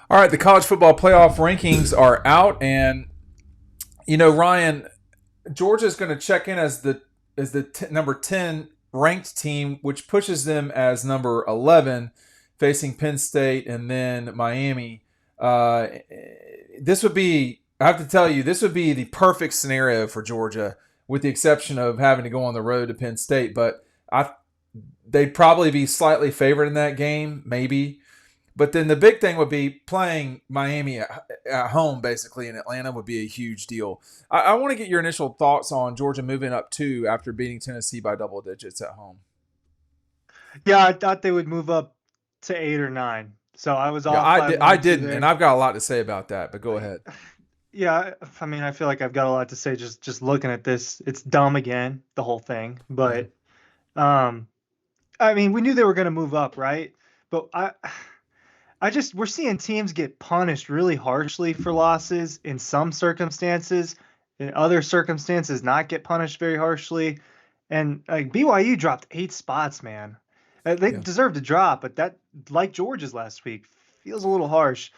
All right, the college football playoff rankings are out, and Ryan, Georgia's going to check in as the number 10 ranked team, which pushes them as number 11, facing Penn State and then Miami. Uh, this would be, I have to tell you, this would be the perfect scenario for Georgia, with the exception of having to go on the road to Penn State. But I, they'd probably be slightly favored in that game, maybe. But then the big thing would be playing Miami at home, basically, in Atlanta would be a huge deal. I want to get your initial thoughts on Georgia moving up two after beating Tennessee by double digits at home. Yeah, I thought they would move up to 8 or 9. So I was Yeah, off by one I or two didn't, and there. I've got a lot to say about that. But go I, ahead. yeah, I mean, I feel like I've got a lot to say just looking at this. It's dumb again, the whole thing. Yeah, But um, I mean, we knew they were going to move up, right? But I just we're seeing teams get punished really harshly for losses in some circumstances, in other circumstances not get punished very harshly. And like BYU dropped 8 spots, man. They yeah. deserve to drop, but that, like Georgia's last week, feels a little harsh.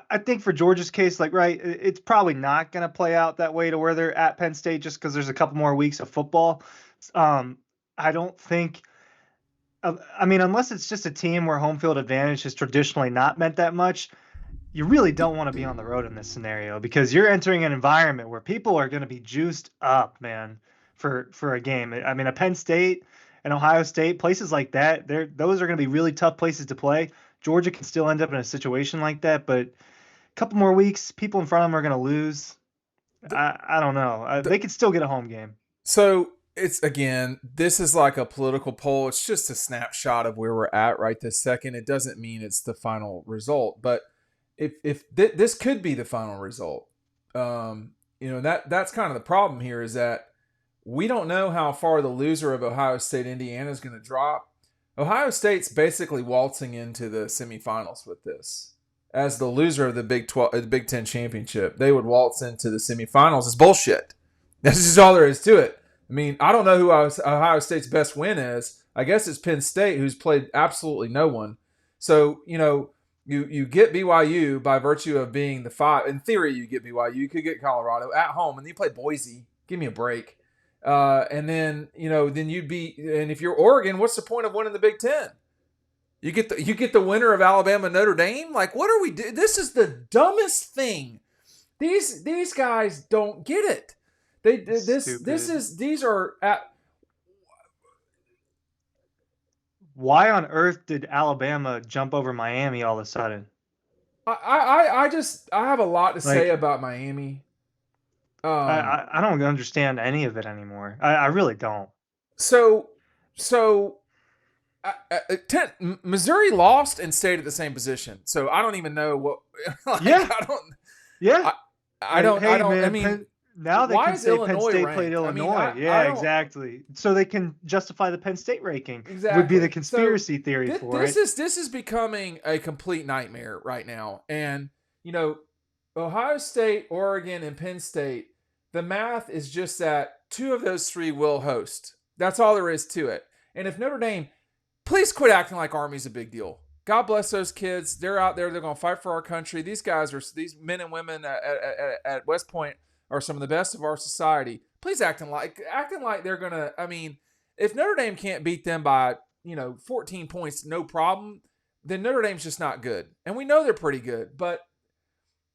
I think for Georgia's case, like, right, it's probably not going to play out that way to where they're at Penn State just because there's a couple more weeks of football. Um, I don't think I mean, unless it's just a team where home field advantage has traditionally not meant that much, you really don't want to be on the road in this scenario because you're entering an environment where people are going to be juiced up, man, for a game. I mean, a Penn State and Ohio State, places like that, those are going to be really tough places to play. Georgia can still end up in a situation like that, but a couple more weeks, people in front of them are going to lose. The, I don't know. the, They could still get a home game. so it's again, this is like a political poll. It's just a snapshot of where we're at right this second. It doesn't mean it's the final result, but if this could be the final result, that's kind of the problem here is that we don't know how far the loser of Ohio State Indiana is going to drop. Ohio State's basically waltzing into the semifinals with this. As the loser of the Big Ten championship, they would waltz into the semifinals. It's bullshit. That's just all there is to it. I mean, I don't know who Ohio State's best win is. I guess it's Penn State, who's played absolutely no one. So you get BYU by virtue of being the five. In theory, you get BYU. You could get Colorado at home, and then you play Boise. Give me a break. And then you'd be. And if you're Oregon, what's the point of winning the Big Ten? You get the winner of Alabama Notre Dame. Like, what are we doing? This is the dumbest thing. These guys don't get it. They this Stupid. is these are at Why on earth did Alabama jump over Miami all of a sudden? I have a lot to say Like, about Miami. I, Um, I I don't understand any of it anymore. I really don't. so so Missouri lost and stayed at the same position. So I don't even know what like Yeah, yeah. I I Hey, don't I man, mean now they why can is say Penn Illinois State played ranked? I mean Illinois. I Yeah, don't exactly. So they can justify the Penn State ranking, would be the exactly. So conspiracy theory this, for this it. is this is becoming a complete nightmare right now. And you know, Ohio State, Oregon, and Penn State, the math is just that two of those three will host. That's all there is to it. And if Notre Dame, please quit acting like Army's a big deal. God bless those kids. They're out there. They're going to fight for our country. These men and women at West Point are some of the best of our society. Please acting like they're going to. I mean, if Notre Dame can't beat them by 14 points, no problem. Then Notre Dame's just not good, and we know they're pretty good. But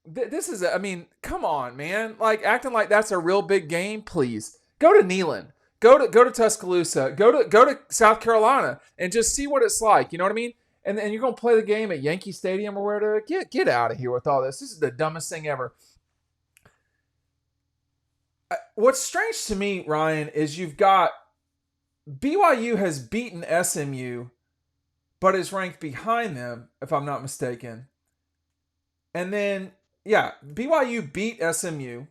this is, I mean, come on, man. Like acting like that's a real big game. Please go to Neyland, go to Tuscaloosa, go to South Carolina, and just see what it's like. You know what I mean? And you're gonna play the game at Yankee Stadium or where to get out of here with all this. This is the dumbest thing ever. What's strange to me, Ryan, is you've got BYU has beaten SMU, but is ranked behind them, if I'm not mistaken. And then, yeah, BYU beat SMU.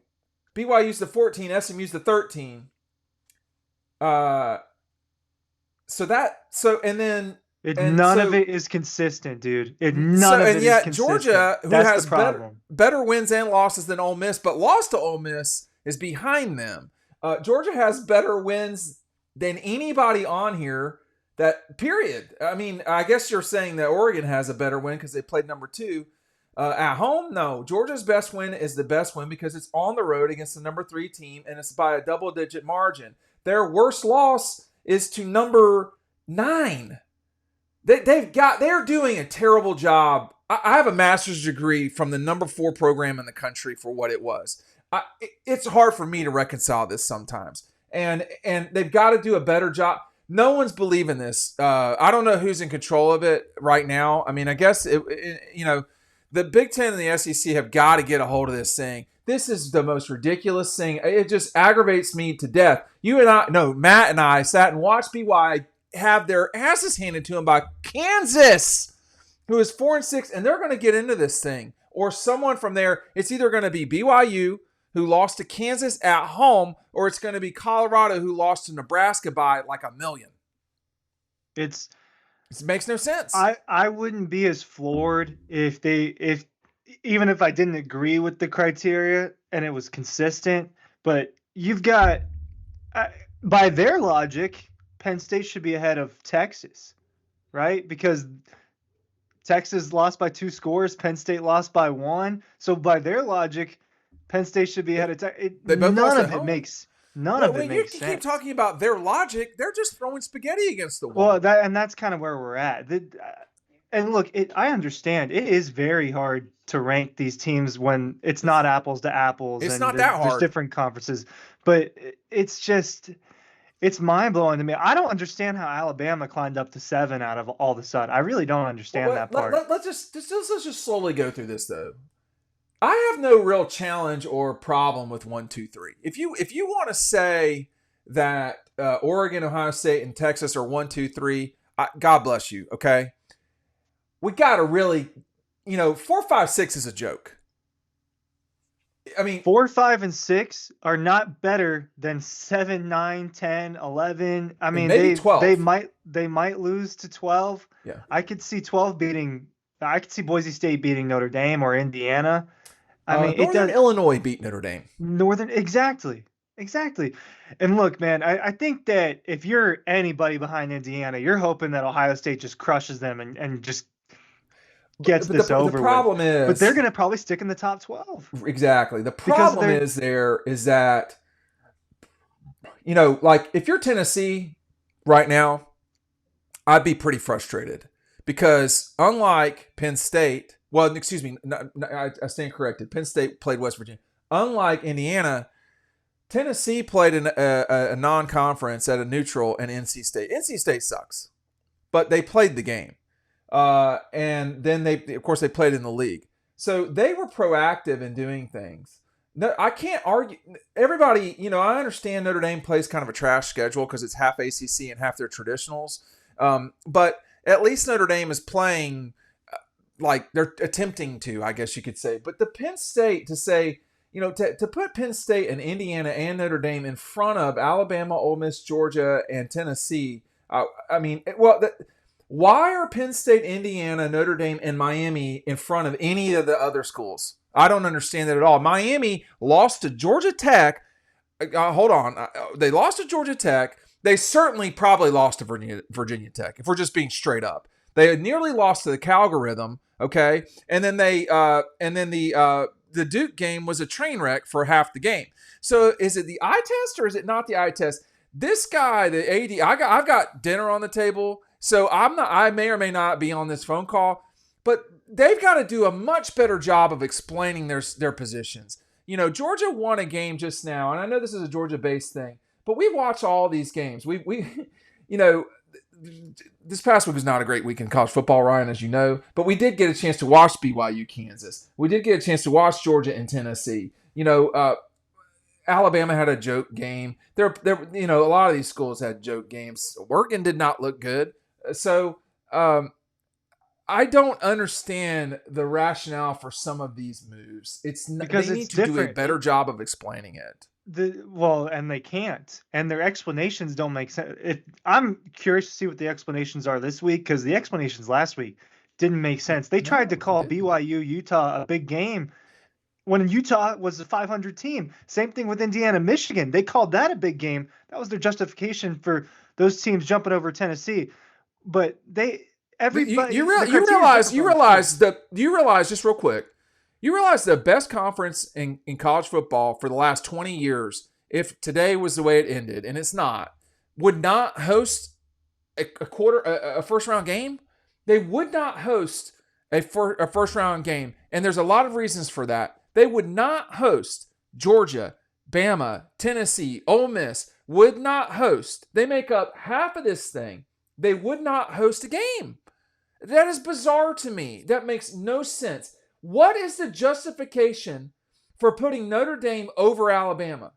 BYU's the 14, SMU's the 13. Uh, and then, and None of so, it is consistent, dude. None of and it is yet consistent. Georgia, who That's the has better problem. better wins and losses than Ole Miss, but lost to Ole Miss, is behind them. Georgia has better wins than anybody on here. That period. I mean, I guess you're saying that Oregon has a better win because they played number two. At home, no. Georgia's best win is the best win because it's on the road against the number 3 team and it's by a double-digit margin. Their worst loss is to number 9. They're doing a terrible job. I have a master's degree from the number 4 program in the country for what it was. It's hard for me to reconcile this sometimes, and they've got to do a better job. No one's believing this. I don't know who's in control of it right now. I mean, I guess the Big Ten and the SEC have got to get a hold of this thing. This is the most ridiculous thing. It just aggravates me to death. Matt and I sat and watched BY have their asses handed to them by Kansas, who is 4-6, and they're going to get into this thing. Or someone from there. It's either going to be BYU, who lost to Kansas at home, or it's going to be Colorado, who lost to Nebraska by like 1 million. It makes no sense. I wouldn't be as floored even if I didn't agree with the criteria and it was consistent. But you've got, by their logic, Penn State should be ahead of Texas, right? Because Texas lost by 2 scores, Penn State lost by 1. So by their logic, Penn State should be ahead of Texas. None of it makes sense. You keep talking about their logic. They're just throwing spaghetti against the wall. Well, that's kind of where we're at. And look, I understand it is very hard to rank these teams when it's not apples to apples. It's not that hard. There's different conferences, but it's mind blowing to me. I don't understand how Alabama climbed up to 7 out of all the sudden. I really don't understand that part. Let's just slowly go through this though. I have no real challenge or problem with 1, 2, 3. If you want to say that Oregon, Ohio State, and Texas are 1, 2, 3, God bless you. Okay, we got to really, 4, 5, 6 is a joke. I mean, 4, 5, and 6 are not better than 7, 9, 10, 11. I mean, maybe 12. They might lose to 12. Yeah, I could see Boise State beating Notre Dame or Indiana. Northern Illinois beat Notre Dame. Exactly. And look, man, I think that if you're anybody behind Indiana, you're hoping that Ohio State just crushes them and just gets this over with. The problem is, but they're going to probably stick in the top 12. Exactly. The problem is that, like if you're Tennessee right now, I'd be pretty frustrated because unlike Penn State, well, excuse me, I stand corrected. Penn State played West Virginia. Unlike Indiana, Tennessee played in a non-conference at a neutral and NC State. NC State sucks, but they played the game. And then they played in the league. So they were proactive in doing things. No, I can't argue. Everybody, I understand Notre Dame plays kind of a trash schedule because it's half ACC and half their traditionals. But at least Notre Dame is playing like they're attempting to, I guess you could say. But the Penn State to say, to put Penn State and Indiana and Notre Dame in front of Alabama, Ole Miss, Georgia, and Tennessee, why are Penn State, Indiana, Notre Dame, and Miami in front of any of the other schools? I don't understand that at all. Miami lost to Georgia Tech. Hold on. They lost to Georgia Tech. They certainly probably lost to Virginia Tech, if we're just being straight up. They had nearly lost to the Calgorithm, okay? And then the Duke game was a train wreck for half the game. So is it the eye test or is it not the eye test? This guy, the AD, I've got dinner on the table. So I may or may not be on this phone call, but they've got to do a much better job of explaining their positions. Georgia won a game just now, and I know this is a Georgia-based thing, but we've watched all these games. This past week was not a great week in college football, Ryan, as you know, but we did get a chance to watch BYU Kansas. We did get a chance to watch Georgia and Tennessee. Alabama had a joke game. A lot of these schools had joke games. Oregon did not look good. So I don't understand the rationale for some of these moves. Because they need to do a better job of explaining it. And they can't. And their explanations don't make sense. I'm curious to see what the explanations are this week because the explanations last week didn't make sense. They tried to call BYU Utah a big game when Utah was a 500 team. Same thing with Indiana, Michigan. They called that a big game. That was their justification for those teams jumping over Tennessee. But everybody. You The criteria is different you realize just real quick, you realize the best conference in college football for the last 20 years, if today was the way it ended, and it's not, would not host a first round game. They would not host a first round game, and there's a lot of reasons for that. They would not host Georgia, Bama, Tennessee, Ole Miss. Would not host. They make up half of this thing. They would not host a game. That is bizarre to me. That makes no sense. What is the justification for putting Notre Dame over Alabama?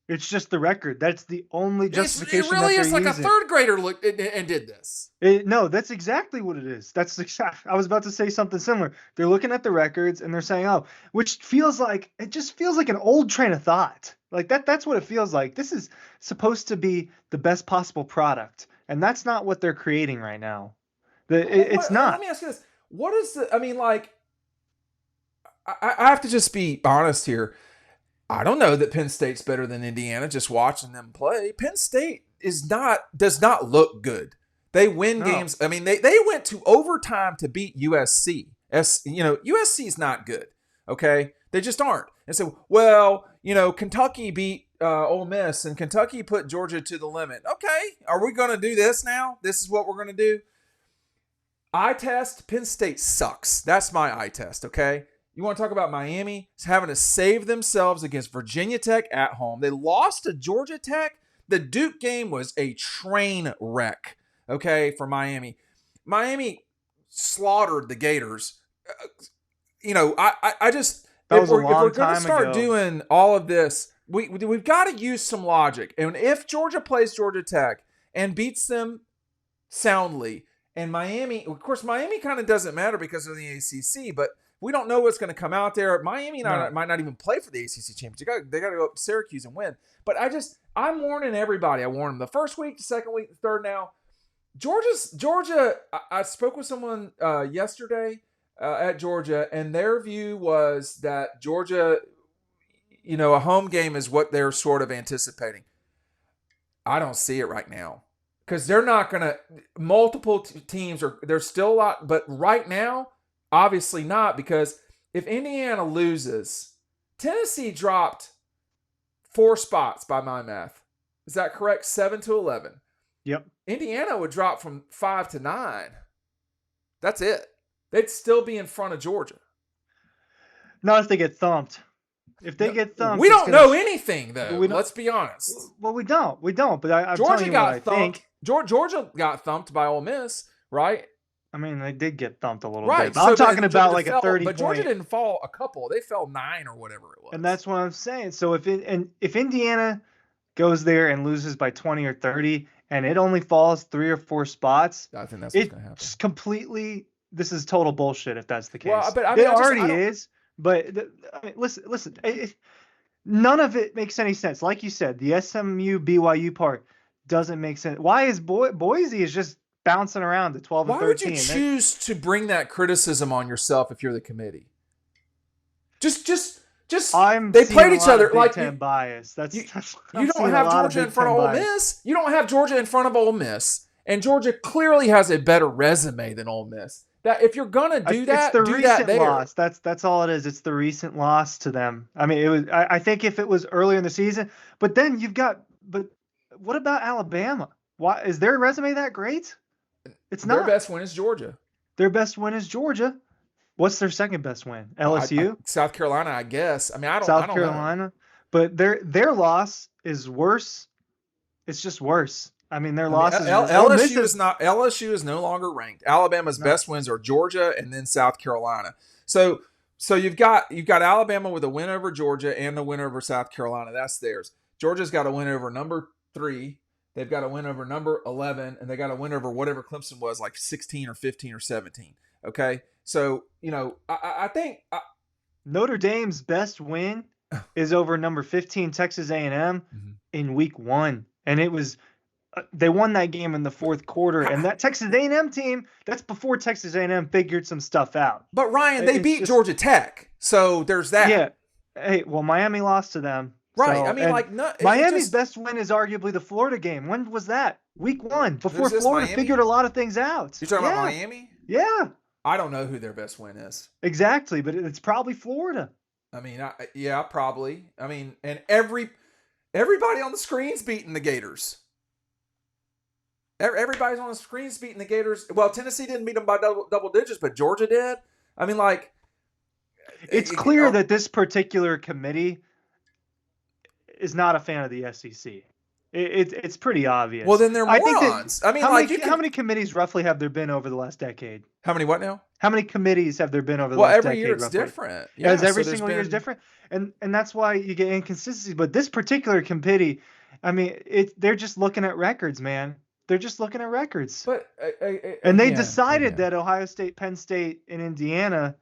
It's just the record. That's the only justification. It really that is they're like using. a third grader looked and did this. No, that's exactly what it is. I was about to say something similar. They're looking at the records and they're saying, "Oh," which just feels like an old train of thought. Like that's what it feels like. This is supposed to be the best possible product, and that's not what they're creating right now. It's not. Let me ask you this: what is the? I mean, like, I have to just be honest here. I don't know that Penn State's better than Indiana. Just watching them play, Penn State does not look good. They win games. I mean, they went to overtime to beat USC. USC is not good. Okay, they just aren't. And so, well, Kentucky beat Ole Miss, and Kentucky put Georgia to the limit. Okay, are we going to do this now? This is what we're going to do. Eye test: Penn State sucks. That's my eye test. Okay. You want to talk about Miami having to save themselves against Virginia Tech at home? They lost to Georgia Tech. The Duke game was a train wreck, okay, for Miami. Miami slaughtered the Gators. I just, if we're going to start doing all of this, we've got to use some logic. And if Georgia plays Georgia Tech and beats them soundly, and Miami, of course, Miami kind of doesn't matter because of the ACC, but we don't know what's going to come out there. Miami might not even play for the ACC championship. They got to go up to Syracuse and win. But I'm warning everybody. I warned them the first week, the second week, the third now. Georgia. I spoke with someone yesterday at Georgia, and their view was that Georgia, a home game is what they're sort of anticipating. I don't see it right now because they're not going to. Multiple teams there's still a lot, but right now. Obviously not, because if Indiana loses, Tennessee dropped 4 spots by my math. Is that correct? 7 to 11. Yep. Indiana would drop from 5 to 9. That's it. They'd still be in front of Georgia. Not if they get thumped. If they get thumped, we don't know anything though. Let's be honest. Well, we don't. But I'm Georgia telling you got what I think. Georgia got thumped by Ole Miss, right? I mean, they did get thumped a little bit. But I'm talking about like a 30 But Georgia didn't fall a couple. They fell 9 or whatever it was. And that's what I'm saying. So if Indiana goes there and loses by 20 or 30 and it only falls 3 or 4 spots, I think that's what's going to happen. It's completely, this is total bullshit if that's the case. Well, but I mean, it already is. But listen, none of it makes any sense. Like you said, the SMU BYU part doesn't make sense. Why is Boise is just bouncing around to 12 and 13. Why would you choose to bring that criticism on yourself if you're the committee? Just they played each other like Big Ten bias. You don't have Georgia in front of Ole Miss. You don't have Georgia in front of Ole Miss, and Georgia clearly has a better resume than Ole Miss. That if you're gonna do that, it's the recent there. Loss. That's all it is. It's the recent loss to them. I mean, it was. I think if it was earlier in the season, but then But what about Alabama? Why is their resume that great? It's not. Their best win is Georgia. Their best win is Georgia. What's their second best win? LSU? South Carolina, I guess. I mean, I don't South know. Carolina. But their loss is worse. It's just worse. I mean, their losses. LSU is no longer ranked. Alabama's best wins are Georgia and then South Carolina. So you've got Alabama with a win over Georgia and a win over South Carolina. That's theirs. Georgia's got a win over number 3. They've got a win over number 11, and they got a win over whatever Clemson was, like 16 or 15 or 17. Okay, so I think Notre Dame's best win is over number 15 Texas A&M in week 1, and it was they won that game in the 4th quarter. And that Texas A&M team, that's before Texas A&M figured some stuff out. But Ryan, they beat Georgia Tech, so there's that. Yeah. Hey, well, Miami lost to them. Right. So, I mean, Miami's best win is arguably the Florida game. When was that? Week 1, before Who's this? Florida Miami? figured a lot of things out. You're talking about Yeah, Miami? yeah, I don't know who their best win is. exactly. But it's probably Florida. I mean, yeah, probably. I mean, and everybody on the screen's beating the Gators. Everybody's on the screen's beating the Gators. Well, Tennessee didn't beat them by double digits, but Georgia did. I mean, like, It's clear that this particular committee is not a fan of the SEC. It's pretty obvious. Well, then they're I think morons. that, I mean, how many committees roughly have there been over the last decade? How many what now? How many committees have there been over the Well, last every decade? year it's roughly? different. Yeah, as every single year is different, and that's why you get inconsistencies. But this particular committee, I mean, they're just looking at records, man. They're just looking at records. But and they decided that Ohio State, Penn State, and Indiana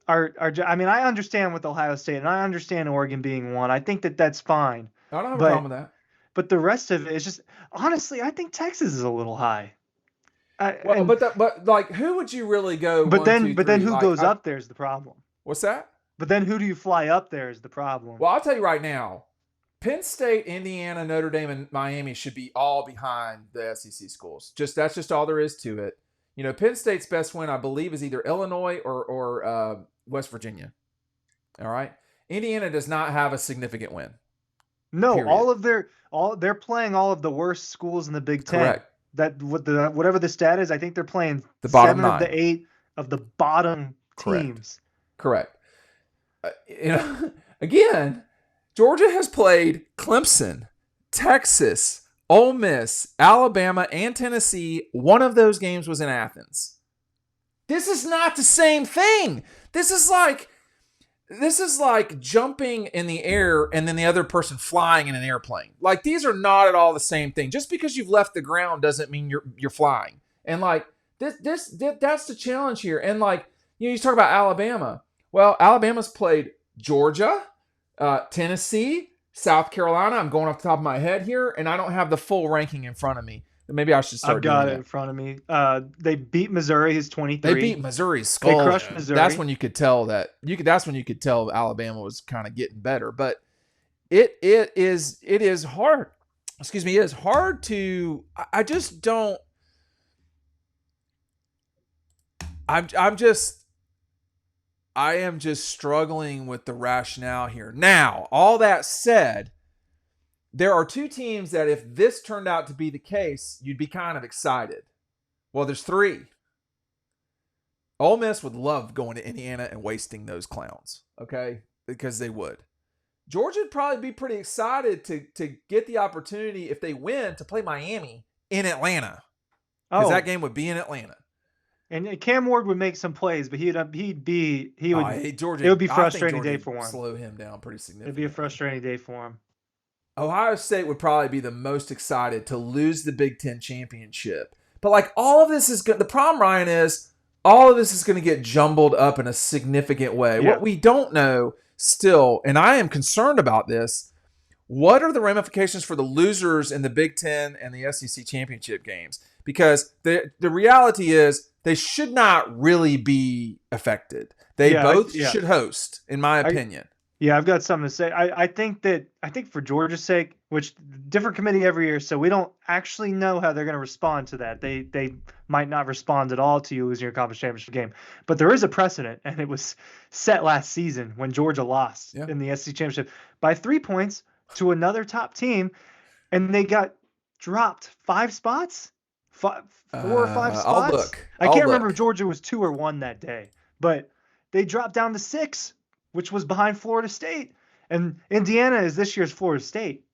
are. I mean, I understand with Ohio State, and I understand Oregon being one. I think that's fine. I don't have a problem with that. But the rest of it is just, honestly, I think Texas is a little high. But like, who would you really go? But then who goes up there is the problem. What's that? But then who do you fly up there is the problem. Well, I'll tell you right now, Penn State, Indiana, Notre Dame, and Miami should be all behind the SEC schools. That's just all there is to it. You know, Penn State's best win, I believe, is either Illinois or West Virginia. All right, Indiana does not have a significant win. No, period. They're playing all of the worst schools in the Big Ten. Correct. Whatever the stat is, I think they're playing the bottom 7 of the 8 of the bottom teams. Correct. Again, Georgia has played Clemson, Texas, Ole Miss, Alabama, and Tennessee. One of those games was in Athens. This is not the same thing. This is like jumping in the air and then the other person flying in an airplane. Like, these are not at all the same thing. Just because you've left the ground doesn't mean you're flying. And like that's the challenge here. And like, you talk about Alabama. Well, Alabama's played Georgia, Tennessee, South Carolina. I'm going off the top of my head here, and I don't have the full ranking in front of me. Maybe I should start. I've got it in front of me. They beat Missouri. Who's 23. They beat Missouri's skull. They crushed Missouri. That's when you could tell that's when you could tell Alabama was kind of getting better. But it is hard. Excuse me. It is hard to. I just don't. I am just struggling with the rationale here. Now, all that said, there are two teams that if this turned out to be the case, you'd be kind of excited. Well, there's 3. Ole Miss would love going to Indiana and wasting those clowns, okay? Because they would. Georgia would probably be pretty excited to get the opportunity, if they win, to play Miami in Atlanta. Because that game would be in Atlanta. And Cam Ward would make some plays, but Georgia, it would be a frustrating day for him. Slow him down pretty significantly. It'd be a frustrating day for him. Ohio State would probably be the most excited to lose the Big Ten championship. But like, all of this is good. The problem, Ryan, is all of this is going to get jumbled up in a significant way. Yeah. What we don't know still, and I am concerned about this, what are the ramifications for the losers in the Big Ten and the SEC championship games? Because the reality is they should not really be affected. They both should host, in my opinion. I've got something to say. I think for Georgia's sake, which different committee every year, so we don't actually know how they're going to respond to that. They might not respond at all to you losing your conference championship game. But there is a precedent, and it was set last season when Georgia lost in the SEC championship by 3 points to another top team, and they got dropped 5 spots. 4 or 5 spots. I can't remember if Georgia was 2 or 1 that day, but they dropped down to 6, which was behind Florida State, and Indiana is this year's Florida State.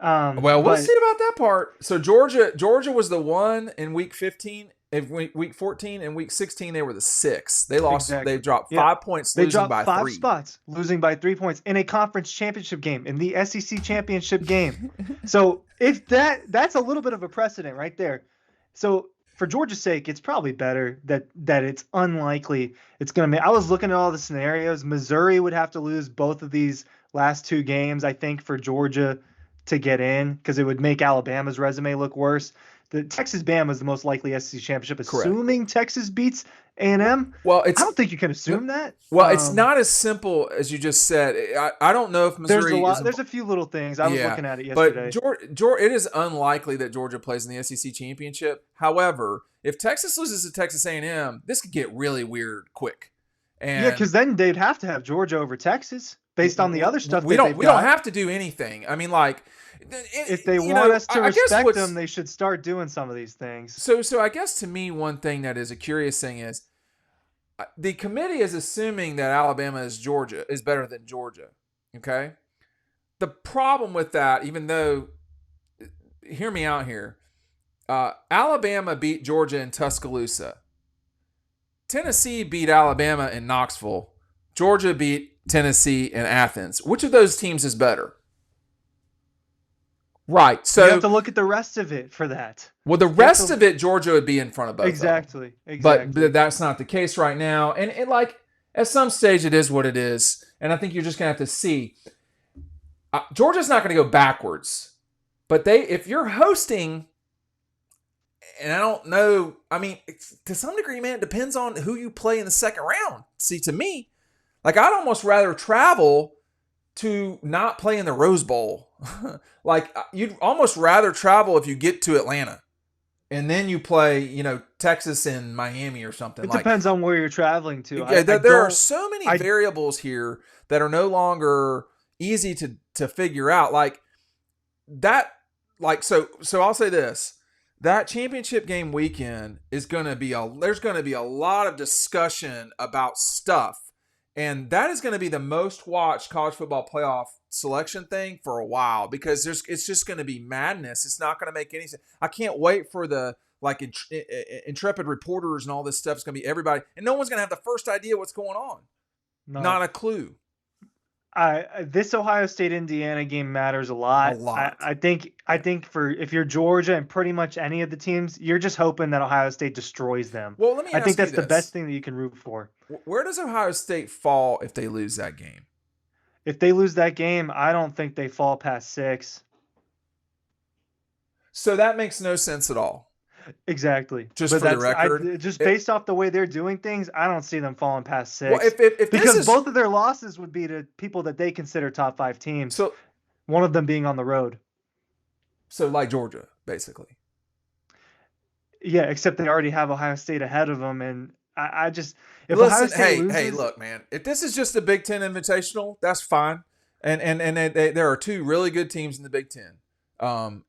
We'll see about that part. So Georgia was the 1 in week 15, week 14, and week 16 they were the 6. They lost. Exactly. They dropped 5 points, losing by 3. 5 spots, losing by 3 points in a conference championship game, in the SEC championship game. So if that's a little bit of a precedent right there. So for Georgia's sake, it's probably better that it's unlikely it's going to make. I was looking at all the scenarios. Missouri would have to lose both of these last 2 games, I think, for Georgia to get in, because it would make Alabama's resume look worse. The Texas-Bama is the most likely SEC championship, assuming Texas beats A&M. Well, I don't think you can assume that. it's not as simple as you just said. I don't know if There's a Missouri is. lot. There's a few little things. I was Yeah, looking at it but yesterday. it is unlikely that Georgia plays in the SEC championship. However, if Texas loses to Texas A&M, this could get really weird quick. Yeah, And because then they'd have to have Georgia over Texas based on the other stuff we that they've don't got. have to do anything. I mean, like, If they you want know, us to I guess respect them, they should start doing some of these things. so I guess to me one thing that is a curious thing is the committee is assuming that Alabama is better than Georgia. Okay, the problem with that, even though, hear me out here, Alabama beat Georgia in Tuscaloosa. Tennessee beat Alabama in Knoxville. Georgia beat Tennessee in Athens. Which of those teams is better? Right. So you have to look at the rest of it for that. Well, the rest of it, Georgia would be in front of both. Exactly. But that's not the case right now. And like at some stage, it is what it is. And I think you're just gonna have to see. Georgia's not going to go backwards, but if you're hosting, and I don't know. I mean, to some degree, man, it depends on who you play in the second round. See, to me, like I'd almost rather travel to not play in the Rose Bowl. Like you'd almost rather travel if you get to Atlanta and then you play, Texas and Miami or something. It depends on where you're traveling to. There are so many variables here that are no longer easy to figure out. Like that, so I'll say this. That championship game weekend is going to be there's going to be a lot of discussion about stuff. And that is going to be the most watched college football playoff selection thing for a while because it's just going to be madness. It's not going to make any sense. I can't wait for the intrepid reporters and all this stuff. It's going to be everybody. And no one's going to have the first idea what's going on. No. Not a clue. This Ohio State Indiana game matters a lot. I think if you're Georgia and pretty much any of the teams, you're just hoping that Ohio State destroys them. Well, let me. I think that's the best thing that you can root for. Where does Ohio State fall if they lose that game? If they lose that game, I don't think they fall past 6. So that makes no sense at all. Exactly. Just for the record, based off the way they're doing things, I don't see them falling past 6. Well, because both of their losses would be to people that they consider top 5 teams. So one of them being on the road. So like Georgia, basically. Yeah, except they already have Ohio State ahead of them, and I just Ohio State loses, hey, look, man. If this is just a Big Ten Invitational, that's fine. And there are 2 really good teams in the Big Ten,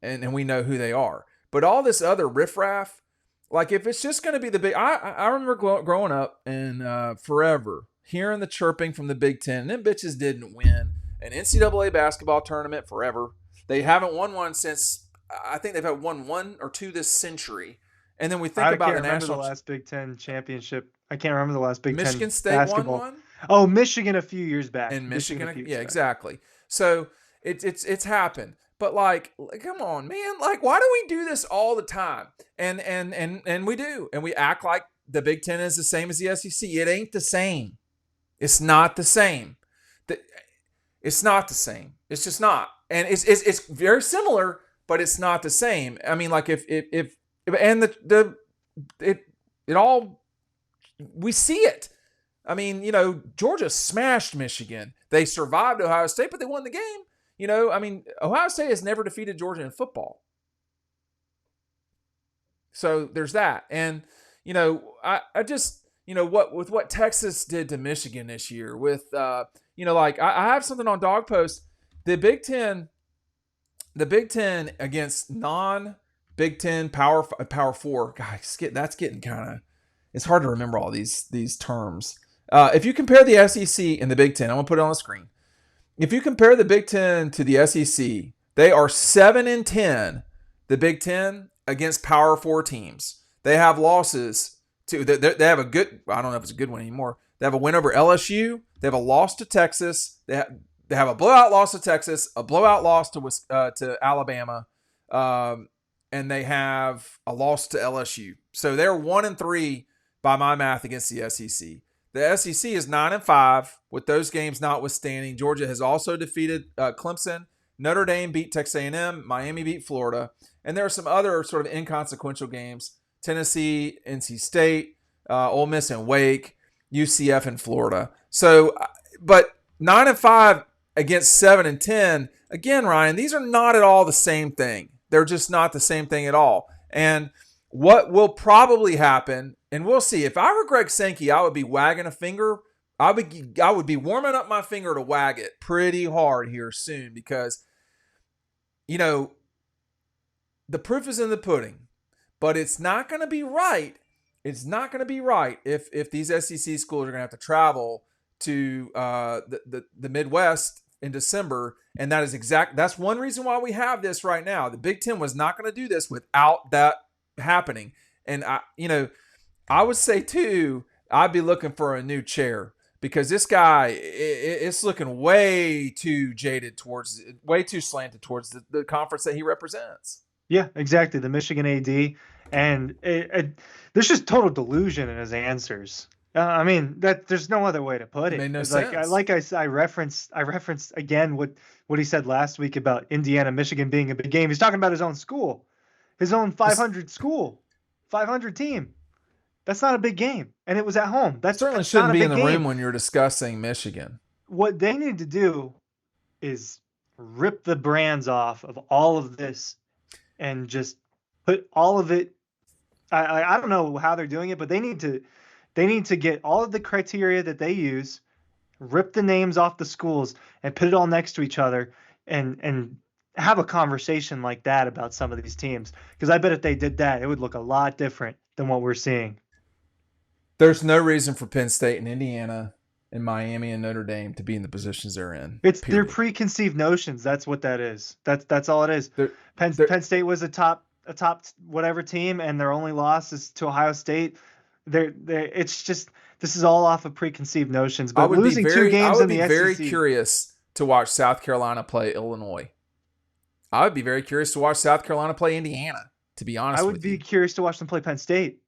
and we know who they are. But all this other riffraff, like if it's just going to be the big, I remember growing up and forever hearing the chirping from the Big Ten. And them bitches didn't win an NCAA basketball tournament forever. They haven't won one since, I think they've had one or two this century. And then we think about the national. The last Big Ten championship. I can't remember the last Big Ten. Michigan State basketball. won one. Oh, Michigan a few years back. And Michigan exactly. So it's happened. But like, come on, man! Like, why do we do this all the time? And we do, and we act like the Big Ten is the same as the SEC. It ain't the same. It's not the same. It's not the same. It's just not. And it's very similar, but it's not the same. I mean, like if and it all, we see it. I mean, Georgia smashed Michigan. They survived Ohio State, but they won the game. I mean, Ohio State has never defeated Georgia in football. So there's that. And, I just, what Texas did to Michigan this year with, I have something on Dawg Post. The Big Ten against non-Big Ten Power 4. Guys, that's getting kind of, it's hard to remember all these terms. If you compare the SEC and the Big Ten, I'm going to put it on the screen. If you compare the Big Ten to the SEC, they are 7-10, the Big Ten, against Power 4 teams. They have losses to, they have a good, I don't know if it's a good one anymore. They have a win over LSU. They have a loss to Texas. They have a blowout loss to Texas, a blowout loss to Alabama, and they have a loss to LSU. So they're 1-3 by my math against the SEC. The SEC is 9-5 with those games notwithstanding. Georgia has also defeated Clemson. Notre Dame beat Texas A&M. Miami beat Florida. And there are some other sort of inconsequential games. Tennessee, NC State, Ole Miss and Wake, UCF and Florida. So, but 9-5 against 7-10. Again, Ryan, these are not at all the same thing. They're just not the same thing at all. And what will probably happen, and we'll see. If I were Greg Sankey, I would be wagging a finger. I would be warming up my finger to wag it pretty hard here soon because, you know, the proof is in the pudding. But it's not going to be right. It's not going to be right if these SEC schools are going to have to travel to the Midwest in December. And that's one reason why we have this right now. The Big Ten was not going to do this without that happening. And I would say too, I'd be looking for a new chair because this guy, it's looking way too slanted towards the conference that he represents. Yeah, exactly. The Michigan AD, and there's just total delusion in his answers. I mean, that there's no other way to put it. Made no sense. I referenced again what he said last week about Indiana, Michigan being a big game. He's talking about his own school, his own 500 school, 500 team. That's not a big game, and it was at home. That certainly shouldn't be in the room when you're discussing Michigan. What they need to do is rip the brands off of all of this and just put all of it. I don't know how they're doing it, but they need to get all of the criteria that they use, rip the names off the schools, and put it all next to each other, and have a conversation like that about some of these teams. Because I bet if they did that, it would look a lot different than what we're seeing. There's no reason for Penn State and Indiana and Miami and Notre Dame to be in the positions they're in. It's their preconceived notions. That's what that is. That's all it is. Penn State was a top whatever team, and their only loss is to Ohio State. It's just, this is all off of preconceived notions. But losing 2 games in the SEC. I would be very curious to watch South Carolina play Illinois. I would be very curious to watch South Carolina play Indiana, to be honest with you. I would be curious to watch them play Penn State.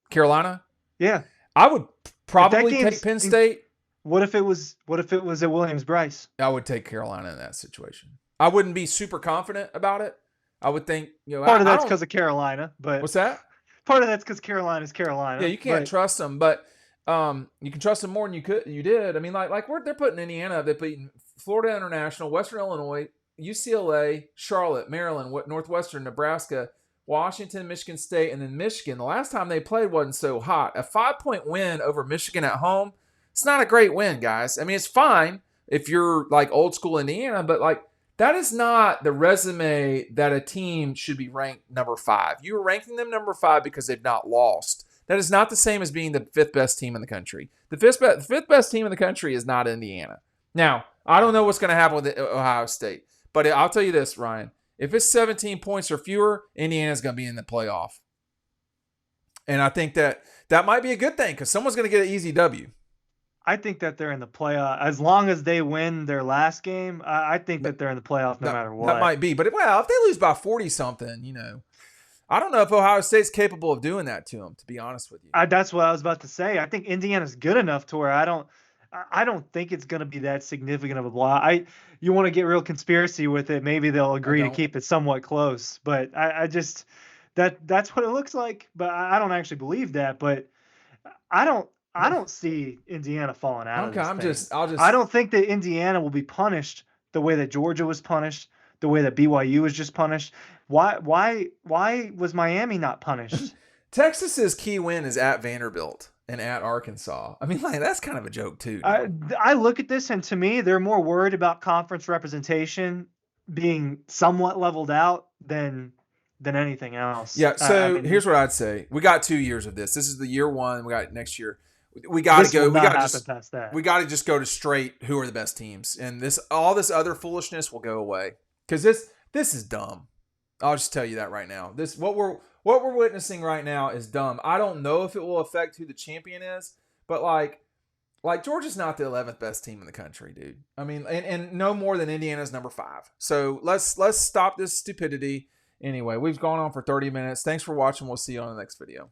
Carolina? Yeah. I would probably take Penn State. What if it was at Williams-Brice? I would take Carolina in that situation. I wouldn't be super confident about it. I would think, part of that's because of Carolina, but what's that? Part of that's because Carolina's Carolina. Yeah, you can't trust them, but you can trust them more than you did. I mean, like they're putting Indiana, they're beating Florida International, Western Illinois, UCLA, Charlotte, Maryland, Northwestern, Nebraska, Washington, Michigan State, and then Michigan. The last time they played wasn't so hot. A 5-point win over Michigan at home, it's not a great win, guys. I mean, it's fine if you're like old school Indiana, but like that is not the resume that a team should be ranked number 5. You're ranking them number 5 because they've not lost. That is not the same as being the 5th best team in the country. The 5th best team in the country is not Indiana. Now, I don't know what's going to happen with Ohio State, but I'll tell you this, Ryan. If it's 17 points or fewer, Indiana's going to be in the playoff. And I think that might be a good thing because someone's going to get an easy W. I think that they're in the playoff. As long as they win their last game, I think that they're in the playoff no matter what. That might be. But, if they lose by 40-something, I don't know if Ohio State's capable of doing that to them, to be honest with you. That's what I was about to say. I think Indiana's good enough to where I don't think it's going to be that significant of a blowout. You want to get real conspiracy with it, maybe they'll agree to keep it somewhat close. But I just that's what it looks like. But I don't actually believe that. But I don't see Indiana falling out of this thing. I don't think that Indiana will be punished the way that Georgia was punished, the way that BYU was just punished. Why was Miami not punished? Texas's key win is at Vanderbilt and at Arkansas. I mean, like, that's kind of a joke too. I look at this, and to me, they're more worried about conference representation being somewhat leveled out than anything else. Yeah. So here's what I'd say: we got 2 years of this. This is the year 1. We got next year. We got to go. We got to just go to straight. Who are the best teams? And all this other foolishness will go away because this is dumb. I'll just tell you that right now. What we're witnessing right now is dumb. I don't know if it will affect who the champion is, but like Georgia's not the 11th best team in the country, dude. I mean, and no more than Indiana's number 5. So let's stop this stupidity. Anyway, we've gone on for 30 minutes. Thanks for watching. We'll see you on the next video.